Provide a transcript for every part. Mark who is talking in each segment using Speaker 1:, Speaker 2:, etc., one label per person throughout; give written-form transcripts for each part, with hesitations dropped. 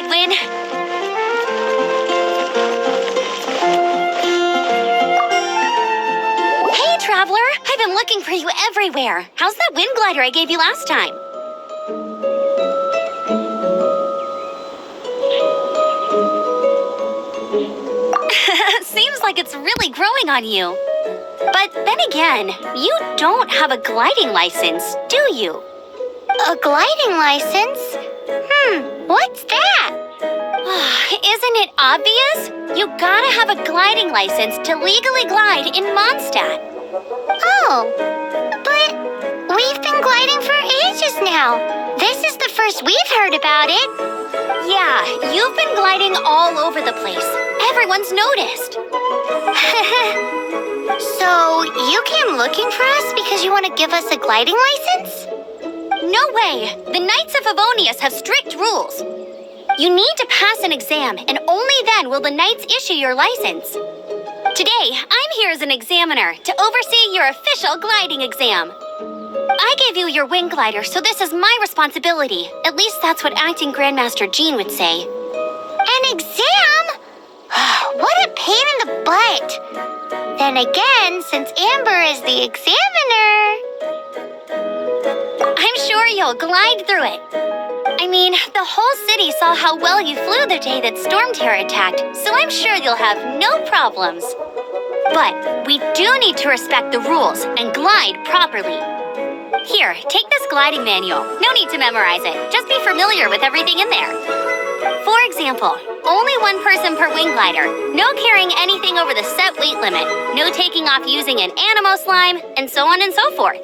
Speaker 1: glide win. Hey, Traveler! I've been looking for you everywhere. How's that wind glider I gave you last time? Seems like it's really growing on you. But then again, you don't have a gliding license, do you?
Speaker 2: A gliding license? What's that?
Speaker 1: Isn't it obvious? You gotta have a gliding license to legally glide in Mondstadt.
Speaker 2: Oh, but we've been gliding for ages now. This is the first we've heard about it.
Speaker 1: Yeah, you've been gliding all over the place. Everyone's noticed.
Speaker 2: So you came looking for us because you want to give us a gliding license?
Speaker 1: No way! The Knights of Favonius have strict rules. You need to pass an exam, and only then will the Knights issue your license. Today, I'm here as an examiner to oversee your official gliding exam. I gave you your wing glider, so this is my responsibility. At least that's what Acting Grandmaster Jean would say.
Speaker 2: An exam? What a pain in the butt. Then again, since Amber is the examiner...
Speaker 1: I'm sure you'll glide through it. I mean, the whole city saw how well you flew the day that Storm Terror attacked, so I'm sure you'll have no problems. But we do need to respect the rules and glide properly. Here, take this gliding manual. No need to memorize it. Just be familiar with everything in there. For example, only one person per wing glider, no carrying anything over the set weight limit, no taking off using an animo slime, and so on and so forth.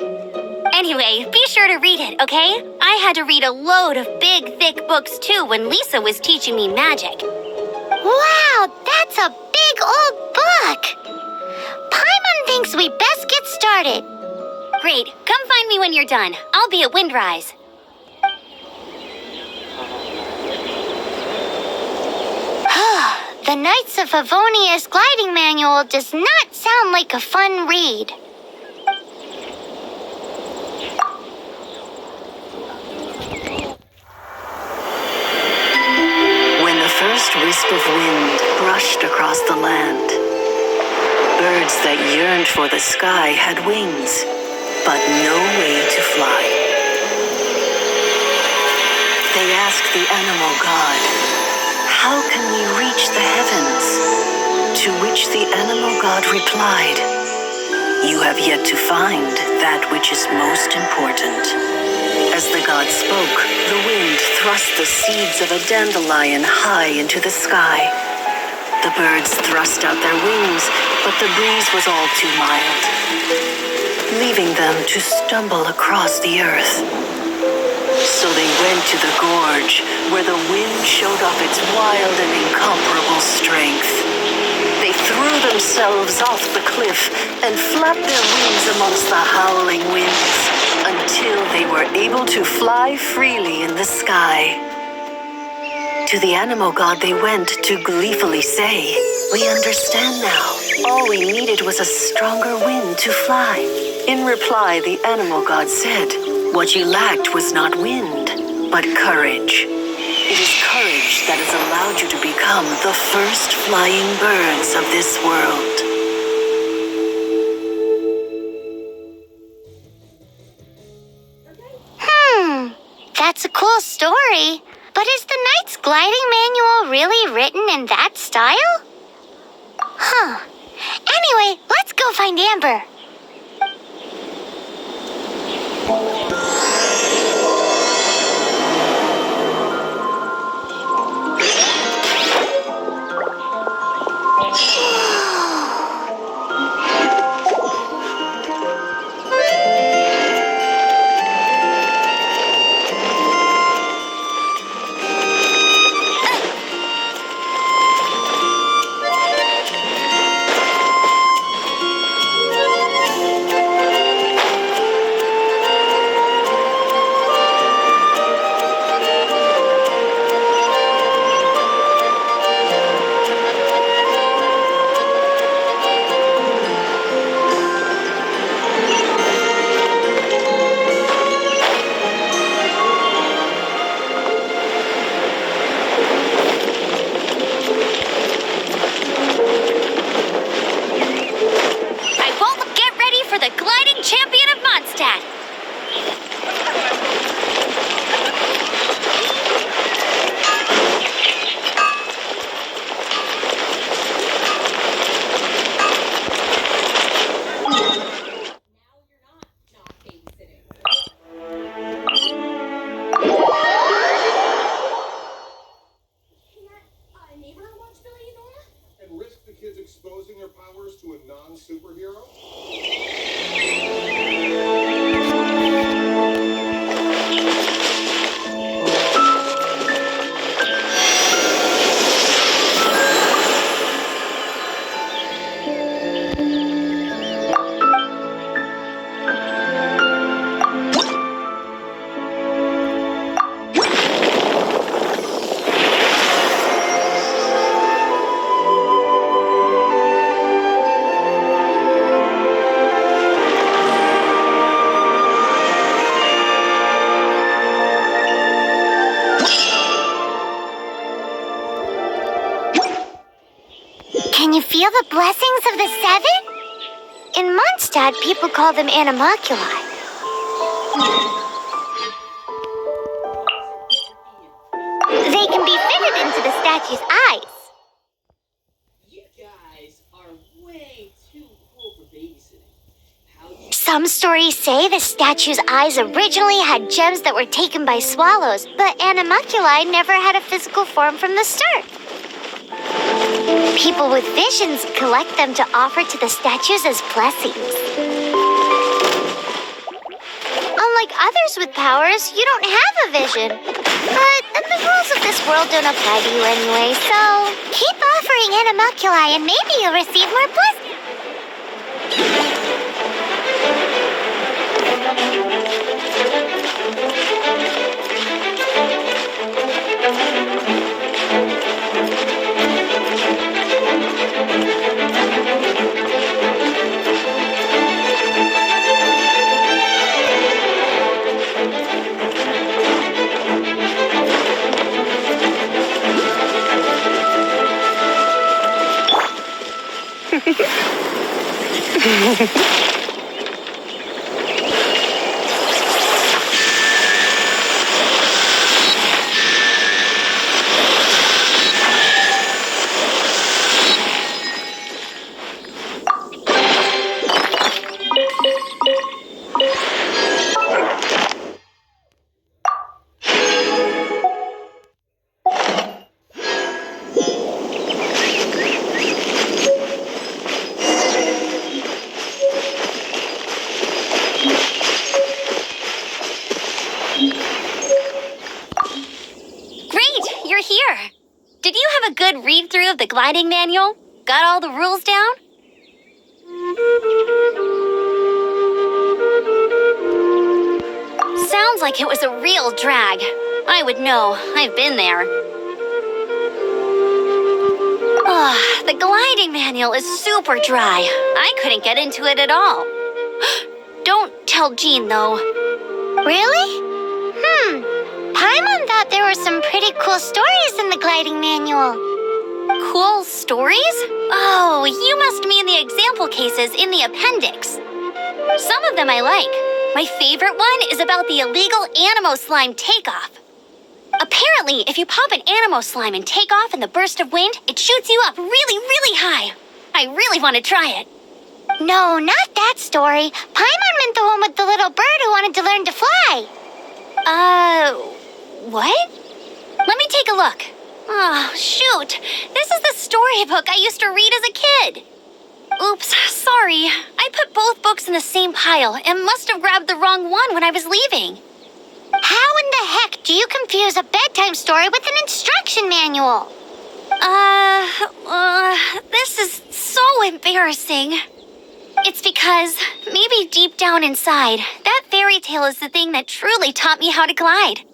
Speaker 1: Anyway, be sure to read it, okay? I had to read a load of big, thick books too when Lisa was teaching me magic.
Speaker 2: Wow, that's a big old book! Paimon thinks we best get started.
Speaker 1: Great, come find me when you're done. I'll be at Windrise.
Speaker 2: The Knights of Favonius gliding manual does not sound like a fun read.
Speaker 3: When the first wisp of wind brushed across the land, birds that yearned for the sky had wings, but no way to fly. They asked the animal god, "How can we reach the heavens?" To which the animal god replied, "You have yet to find that which is most important." As the god spoke, the wind thrust the seeds of a dandelion high into the sky. The birds thrust out their wings, but the breeze was all too mild, leaving them to stumble across the earth. So they went to the gorge, where the wind showed off its wild and incomparable strength. They threw themselves off the cliff and flapped their wings amongst the howling winds until they were able to fly freely in the sky. To the animal god they went to gleefully say, "We understand now. All we needed was a stronger wind to fly." In reply, the animal god said, "What you lacked was not wind, but courage. It is courage that has allowed you to become the first flying birds of this world."
Speaker 2: That's a cool story. But is the Knight's gliding manual really written in that style? Anyway, let's go find Amber. feel the blessings of the seven? In Mondstadt, people call them animalculi. They can be fitted into the statue's eyes.
Speaker 4: You guys are way too cool for babysitting.
Speaker 2: Some stories say the statue's eyes originally had gems that were taken by swallows, but animalculi never had a physical form from the start. People with visions collect them to offer to the statues as blessings. Unlike others with powers, you don't have a vision. But the rules of this world don't apply to you anyway, so keep offering animalculi and maybe you'll receive more blessings.
Speaker 1: Here. Did you have a good read-through of the gliding manual? Got all the rules down? Sounds like it was a real drag. I would know. I've been there. The gliding manual is super dry. I couldn't get into it at all. Don't tell Jean, though.
Speaker 2: Really? Paimon thought there were some pretty cool stories in the gliding manual.
Speaker 1: Cool stories? Oh, you must mean the example cases in the appendix. Some of them I like. My favorite one is about the illegal Animo slime takeoff. Apparently, if you pop an Animo slime and take off in the burst of wind, it shoots you up really, really high. I really want to try it.
Speaker 2: No, not that story. Paimon meant the one with the little bird who wanted to learn to fly.
Speaker 1: What? Let me take a look. Oh, shoot. This is the storybook I used to read as a kid. Oops, sorry. I put both books in the same pile and must have grabbed the wrong one when I was leaving.
Speaker 2: How in the heck do you confuse a bedtime story with an instruction manual?
Speaker 1: This is so embarrassing. It's because, maybe deep down inside, that fairy tale is the thing that truly taught me how to glide.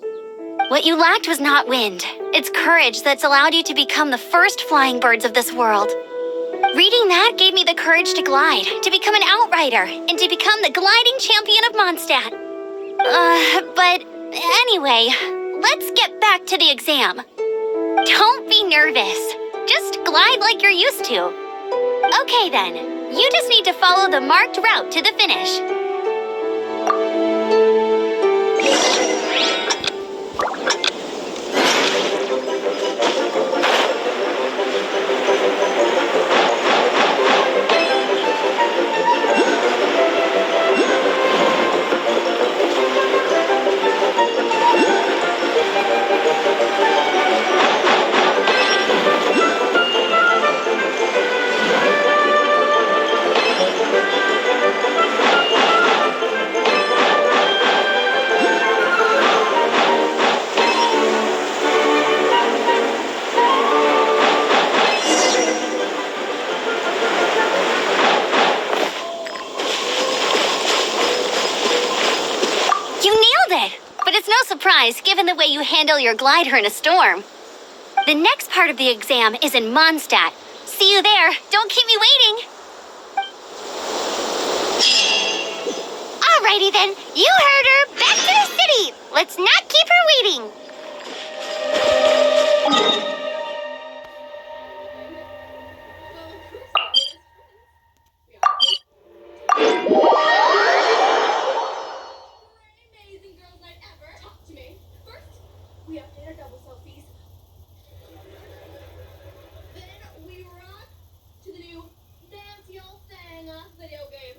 Speaker 1: What you lacked was not wind. It's courage that's allowed you to become the first flying birds of this world. Reading that gave me the courage to glide, to become an outrider, and to become the gliding champion of Mondstadt. But anyway, let's get back to the exam. Don't be nervous. Just glide like you're used to. Okay then. You just need to follow the marked route to the finish. Given the way you handle your glider in a storm. The next part of the exam is in Mondstadt. See you there. Don't keep me waiting.
Speaker 2: Alrighty then. You heard her. Back to the city. Let's not keep her waiting.
Speaker 4: We have to hit our double selfies. Then we rock to the new Dance Your Thing video game.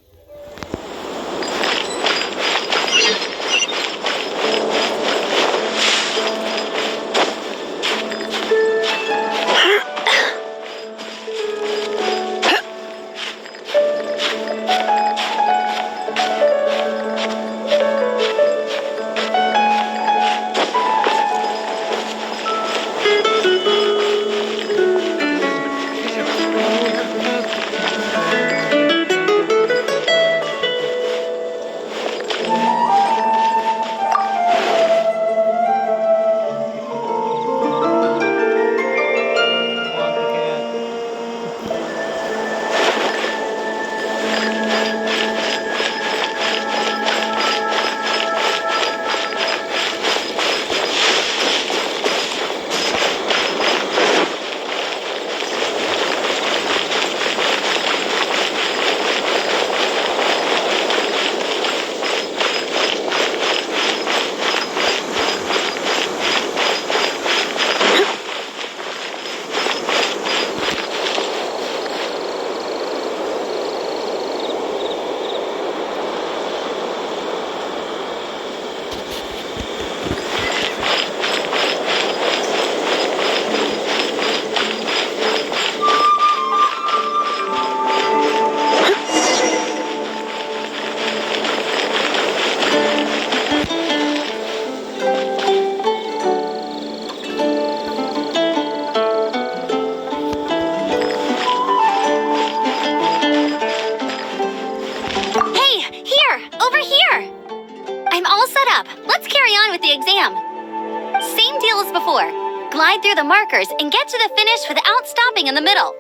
Speaker 1: Same deal as before. Glide through the markers and get to the finish without stopping in the middle.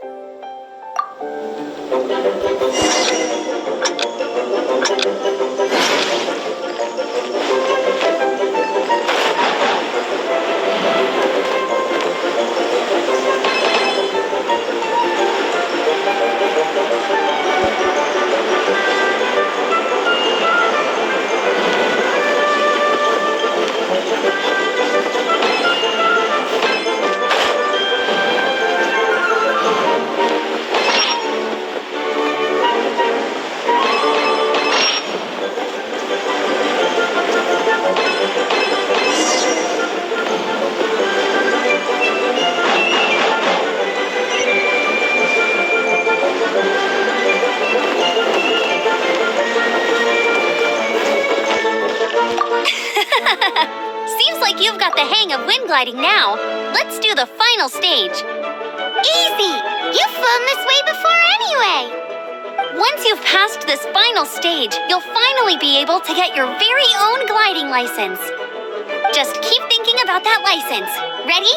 Speaker 1: Seems like you've got the hang of wind gliding now. Let's do the final stage.
Speaker 2: Easy! You've flown this way before anyway!
Speaker 1: Once you've passed this final stage, you'll finally be able to get your very own gliding license. Just keep thinking about that license. Ready?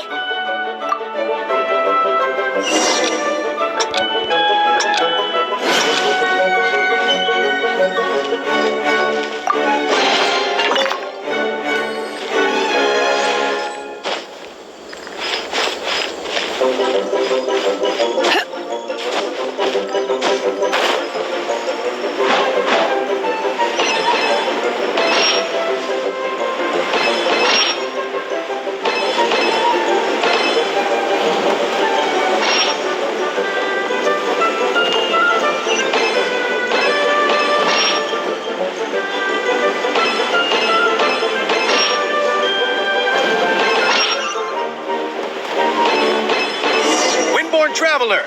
Speaker 5: Traveler,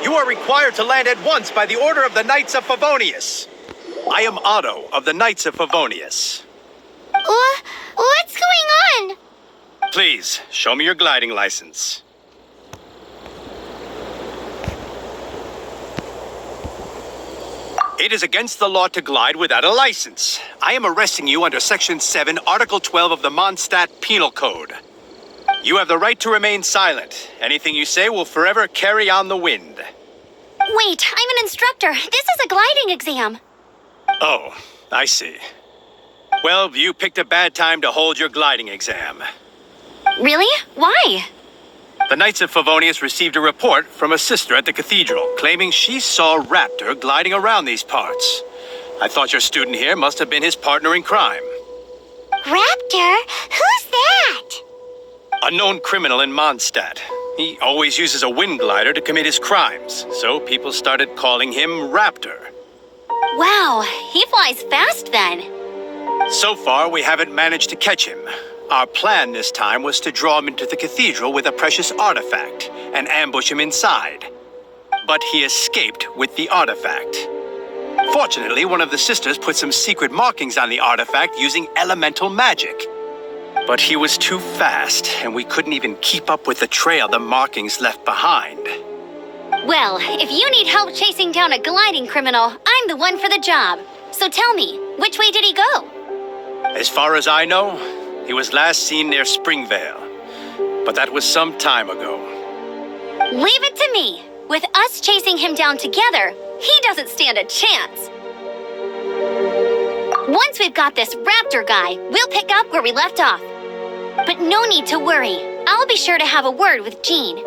Speaker 5: you are required to land at once by the order of the Knights of Favonius. I am Otto of the Knights of Favonius.
Speaker 2: What's going on?
Speaker 5: Please, show me your gliding license. It is against the law to glide without a license. I am arresting you under Section 7, Article 12 of the Mondstadt Penal Code. You have the right to remain silent. Anything you say will forever carry on the wind.
Speaker 1: Wait, I'm an instructor. This is a gliding exam.
Speaker 5: Oh, I see. Well, you picked a bad time to hold your gliding exam.
Speaker 1: Really? Why?
Speaker 5: The Knights of Favonius received a report from a sister at the cathedral claiming she saw Raptor gliding around these parts. I thought your student here must have been his partner in crime.
Speaker 2: Raptor? Who's that?
Speaker 5: A known criminal in Mondstadt. He always uses a wind glider to commit his crimes, so people started calling him Raptor.
Speaker 1: Wow, he flies fast then.
Speaker 5: So far, we haven't managed to catch him. Our plan this time was to draw him into the cathedral with a precious artifact and ambush him inside. But he escaped with the artifact. Fortunately, one of the sisters put some secret markings on the artifact using elemental magic. But he was too fast, and we couldn't even keep up with the trail the markings left behind.
Speaker 1: Well, if you need help chasing down a gliding criminal, I'm the one for the job. So tell me, which way did he go?
Speaker 5: As far as I know, he was last seen near Springvale. But that was some time ago.
Speaker 1: Leave it to me. With us chasing him down together, he doesn't stand a chance. Once we've got this raptor guy, we'll pick up where we left off. But no need to worry. I'll be sure to have a word with Jean.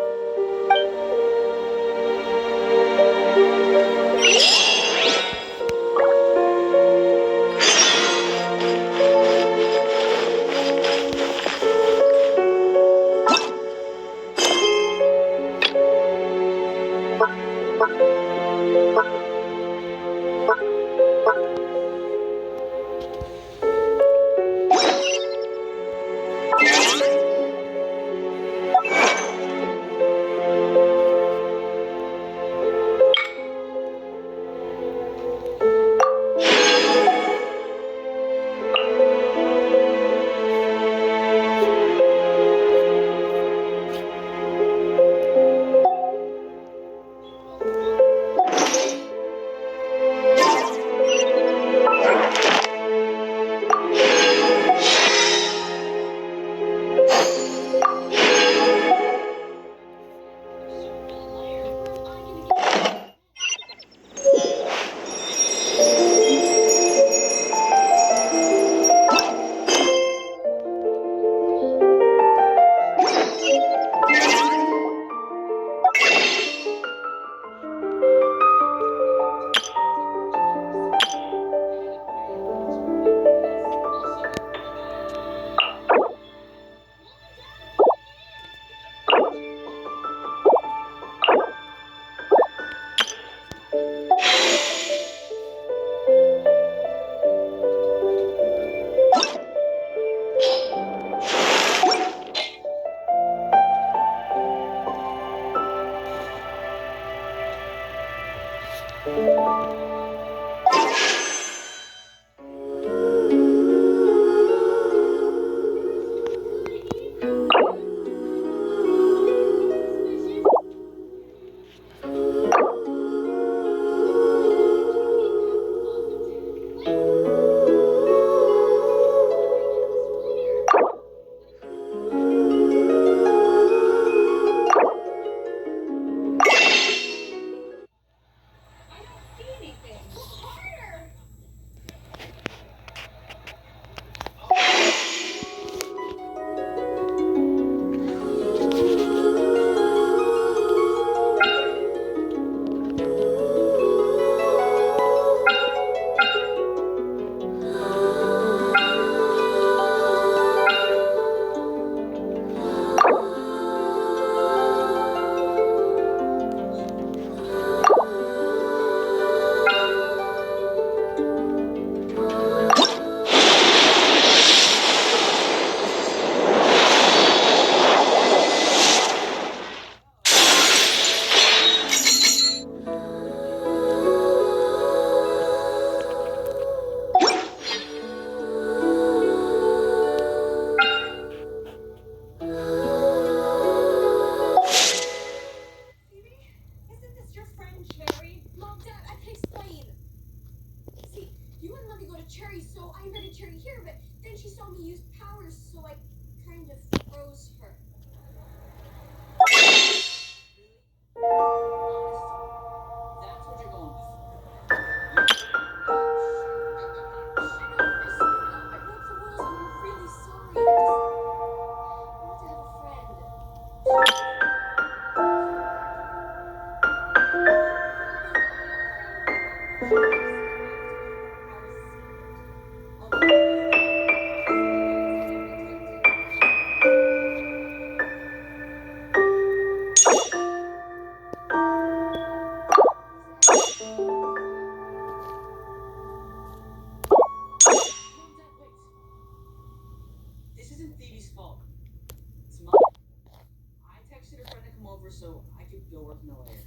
Speaker 4: over so I could go work in the lair.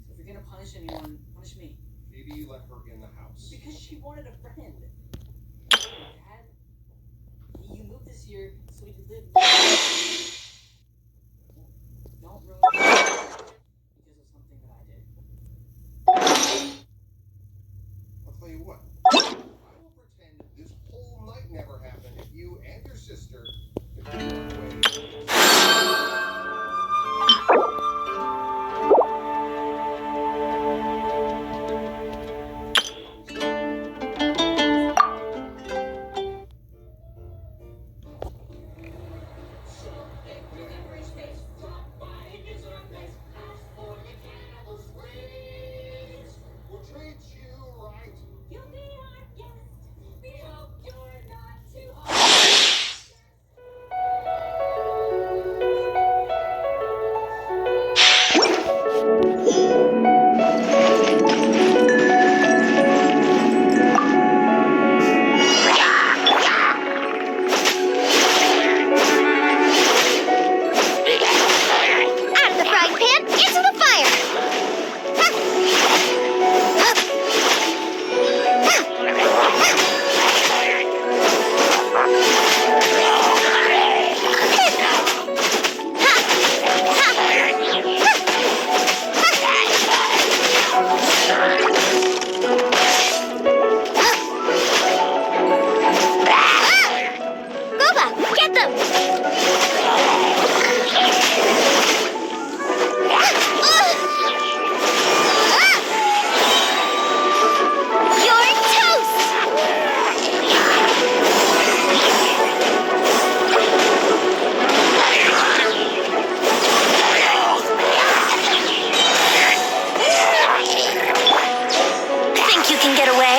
Speaker 4: So if you're gonna punish anyone, punish me.
Speaker 6: Maybe you let her in the house.
Speaker 4: Because she wanted a friend. Dad, you moved this year so we could live. Don't ruin it because of something that I did.
Speaker 6: I'll tell you what. I will pretend this whole night never happened if you and your sister could figure out a way. We'll treat you right.
Speaker 7: You'll be our guest. We hope you're not too hard.
Speaker 2: Out of the frying pan, into the fire! Boba, get them! You're toast!
Speaker 1: Think you can get away?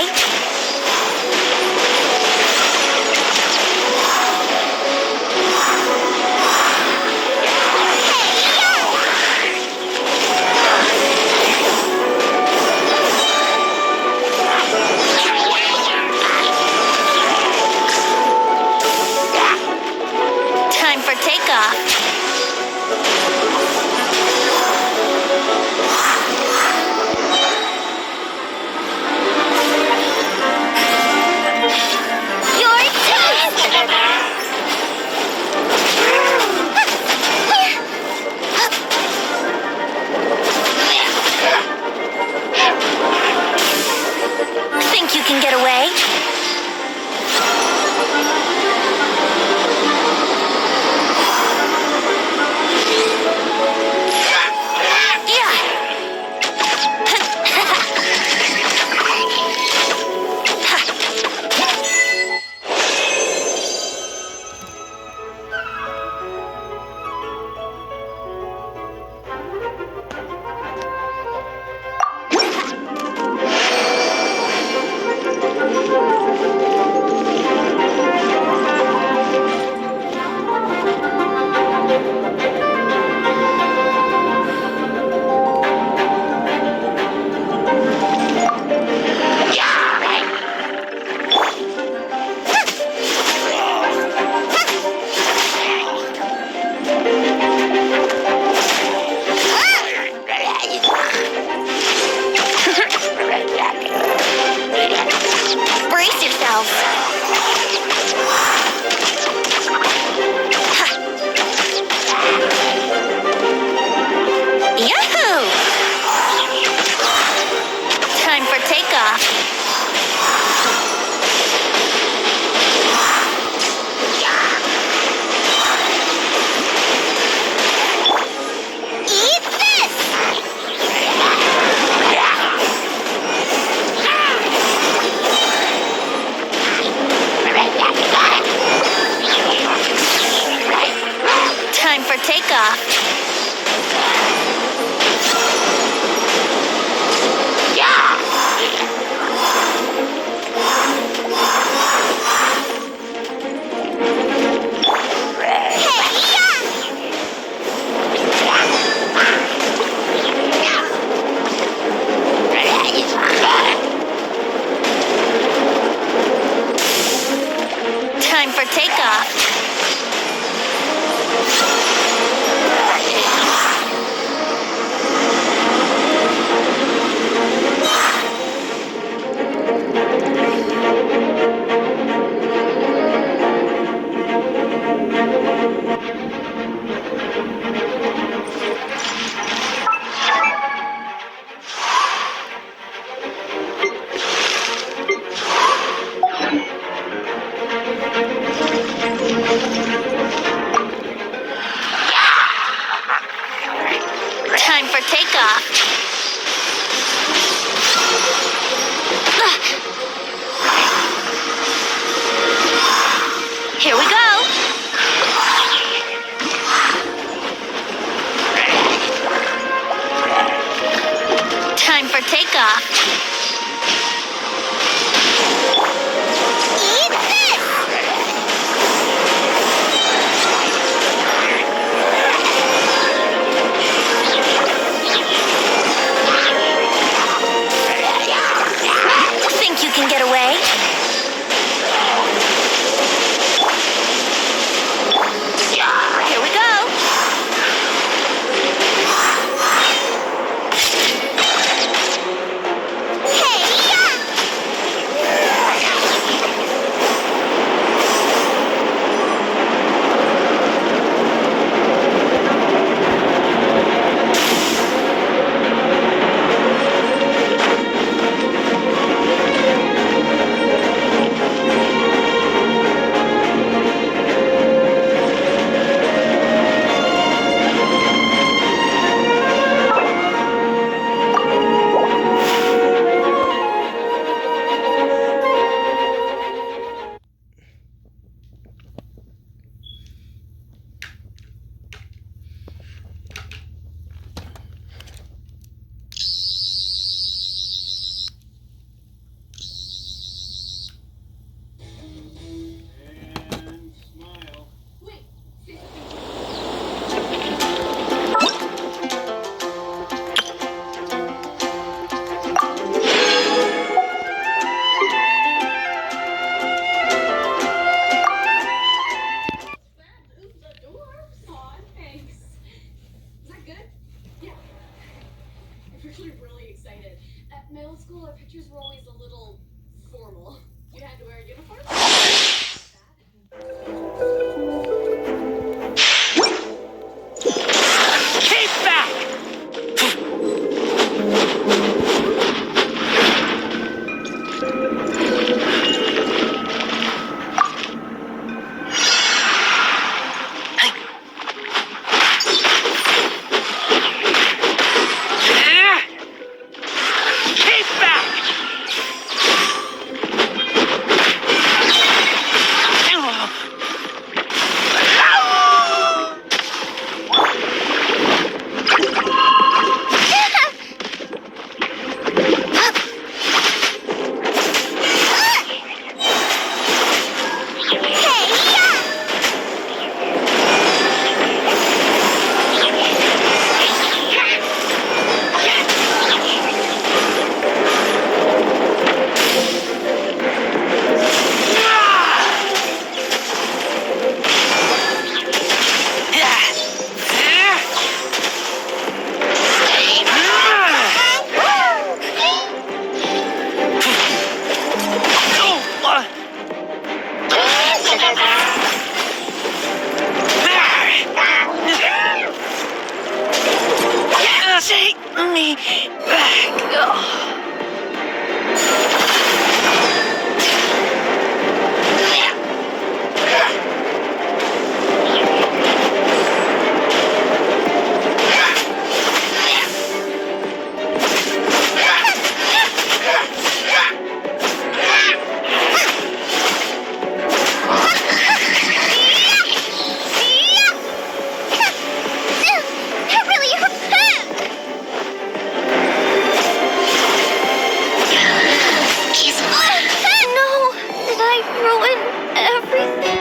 Speaker 1: Time for takeoff.
Speaker 2: You're toast!
Speaker 1: Think you can get away? Brace yourself. Yahoo! Time for takeoff.
Speaker 2: Eat this!
Speaker 1: Time for takeoff. Time for takeoff.
Speaker 2: Eat this!
Speaker 1: Think you can get away? Here we go.
Speaker 4: And smile.
Speaker 7: Wait, found the door. Aw, thanks. Is that good? Yeah. I'm actually really excited. At middle school, our pictures were always a little formal. You had to wear a uniform.
Speaker 5: Keep back! Keep back! Take me back.
Speaker 2: That really hurt. No, did I ruin everything?